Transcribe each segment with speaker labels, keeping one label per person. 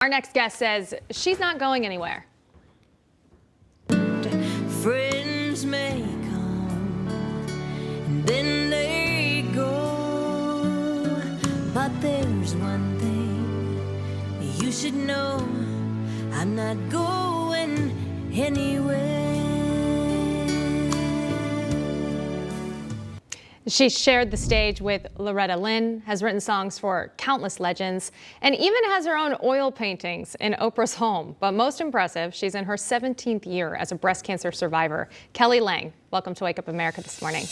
Speaker 1: Our next guest says she's not going anywhere.
Speaker 2: Friends may come and then they go, but there's one thing you should know: I'm not going anywhere.
Speaker 1: She's shared the stage with Loretta Lynn, has written songs for countless legends, and even has her own oil paintings in Oprah's home. But most impressive, she's in her 17th year as a breast cancer survivor. Kelly Lang, welcome to Wake Up America this morning.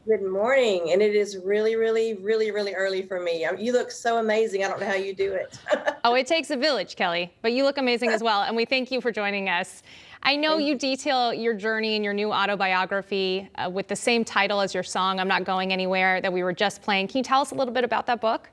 Speaker 3: Good morning, and it is really early for me. You look so amazing. I don't know how you do it.
Speaker 1: Oh, it takes a village, Kelly, but you look amazing as well, and we thank you for joining us. I know you detail your journey in your new autobiography with the same title as your song, I'm Not Going Anywhere, that we were just playing. Can you tell us a little bit about that book?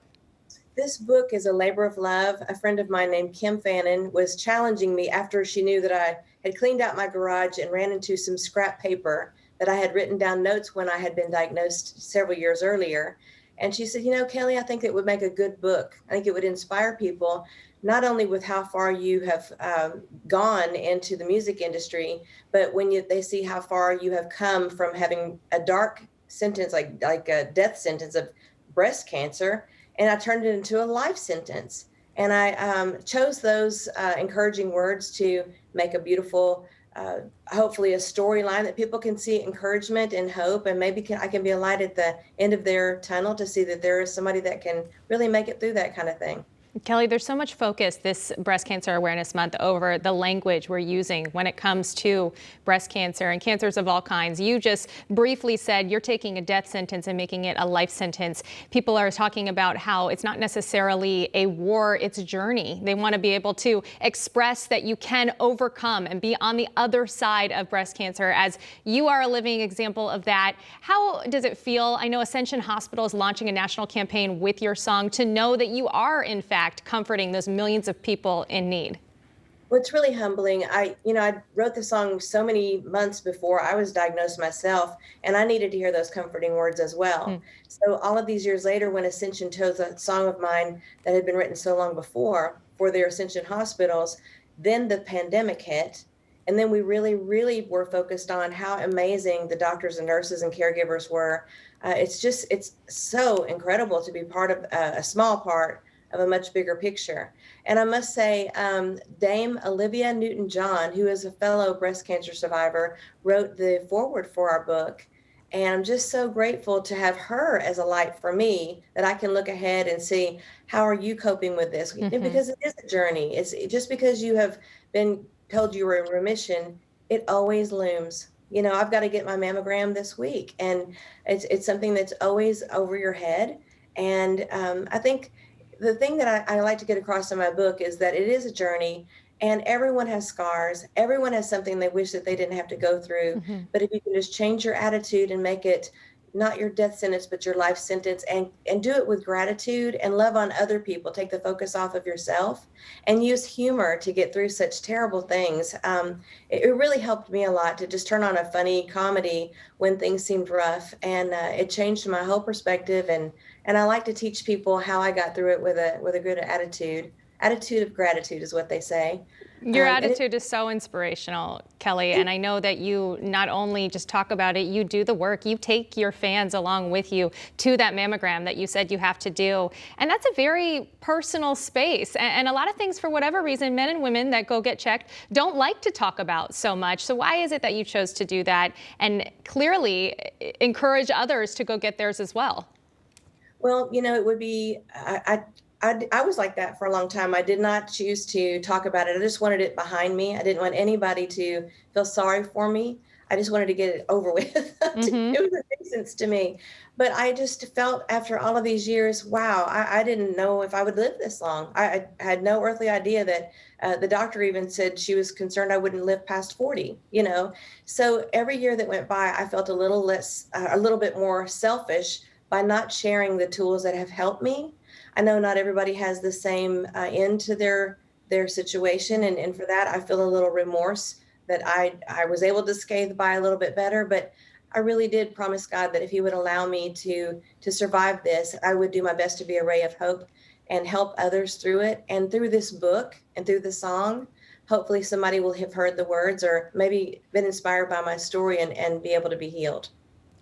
Speaker 3: This book is a labor of love. A friend of mine named Kim Fannin was challenging me after she knew that I had cleaned out my garage and ran into some scrap paper that I had written down notes when I had been diagnosed several years earlier. And she said, you know, Kelly, I think it would make a good book. I think it would inspire people, not only with how far you have gone into the music industry, but when they see how far you have come from having a dark sentence, like a death sentence of breast cancer, and I turned it into a life sentence. And I chose those encouraging words to make a beautiful, hopefully a storyline that people can see encouragement and hope, and maybe I can be a light at the end of their tunnel to see that there is somebody that can really make it through that kind of thing.
Speaker 1: Kelly, there's so much focus this Breast Cancer Awareness Month over the language we're using when it comes to breast cancer and cancers of all kinds. You just briefly said you're taking a death sentence and making it a life sentence. People are talking about how it's not necessarily a war, it's a journey. They want to be able to express that you can overcome and be on the other side of breast cancer, as you are a living example of that. How does it feel? I know Ascension Hospital is launching a national campaign with your song to know that you are, in fact, comforting those millions of people in need.
Speaker 3: Well, it's really humbling. I wrote the song so many months before I was diagnosed myself, and I needed to hear those comforting words as well. So all of these years later, when Ascension chose a song of mine that had been written so long before for their Ascension hospitals, then the pandemic hit. And then we really were focused on how amazing the doctors and nurses and caregivers were. It's so incredible to be part of a small part of a much bigger picture. And I must say, Dame Olivia Newton-John, who is a fellow breast cancer survivor, wrote the foreword for our book. And I'm just so grateful to have her as a light for me, that I can look ahead and see, how are you coping with this? Because it is a journey. It's just because you have been told you were in remission, it always looms. You know, I've got to get my mammogram this week, and it's something that's always over your head. And I think the thing that I like to get across in my book is that it is a journey, and everyone has scars. Everyone has something they wish that they didn't have to go through. But if you can just change your attitude and make it not your death sentence, but your life sentence, and do it with gratitude and love on other people, take the focus off of yourself and use humor to get through such terrible things. It really helped me a lot to just turn on a funny comedy when things seemed rough, and it changed my whole perspective. And I like to teach people how I got through it with a good attitude. Attitude of gratitude is what they say.
Speaker 1: Your attitude is so inspirational, Kelly, and I know that you not only just talk about it, you do the work. You take your fans along with you to that mammogram that you said you have to do. And that's a very personal space. And a lot of things, for whatever reason, men and women that go get checked don't like to talk about so much. So why is it that you chose to do that and clearly encourage others to go get theirs as well?
Speaker 3: Well, you know, it would be, I was like that for a long time. I did not choose to talk about it. I just wanted it behind me. I didn't want anybody to feel sorry for me. I just wanted to get it over with. It was a nuisance to me. But I just felt after all of these years, wow, I didn't know if I would live this long. I had no earthly idea that the doctor even said she was concerned I wouldn't live past 40, you know. So every year that went by, I felt a little bit more selfish by not sharing the tools that have helped me. I know not everybody has the same end to their situation, and for that I feel a little remorse that I was able to scathe by a little bit better, but I really did promise God that if he would allow me to survive this, I would do my best to be a ray of hope and help others through it. And through this book and through the song, hopefully somebody will have heard the words or maybe been inspired by my story and be able to be healed.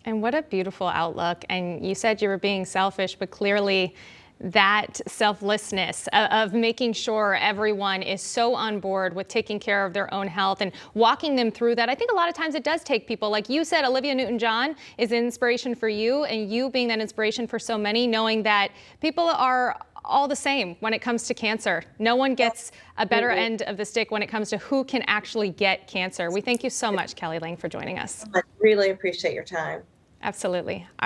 Speaker 1: And what a beautiful outlook. And you said you were being selfish, but clearly that selflessness of making sure everyone is so on board with taking care of their own health and walking them through that. I think a lot of times it does take people, like you said, Olivia Newton-John is inspiration for you, and you being that inspiration for so many, knowing that people are all the same when it comes to cancer. No one gets a better end of the stick when it comes to who can actually get cancer. We thank you so much, Kelly Lang, for joining us.
Speaker 3: I really appreciate your time.
Speaker 1: Absolutely. All right.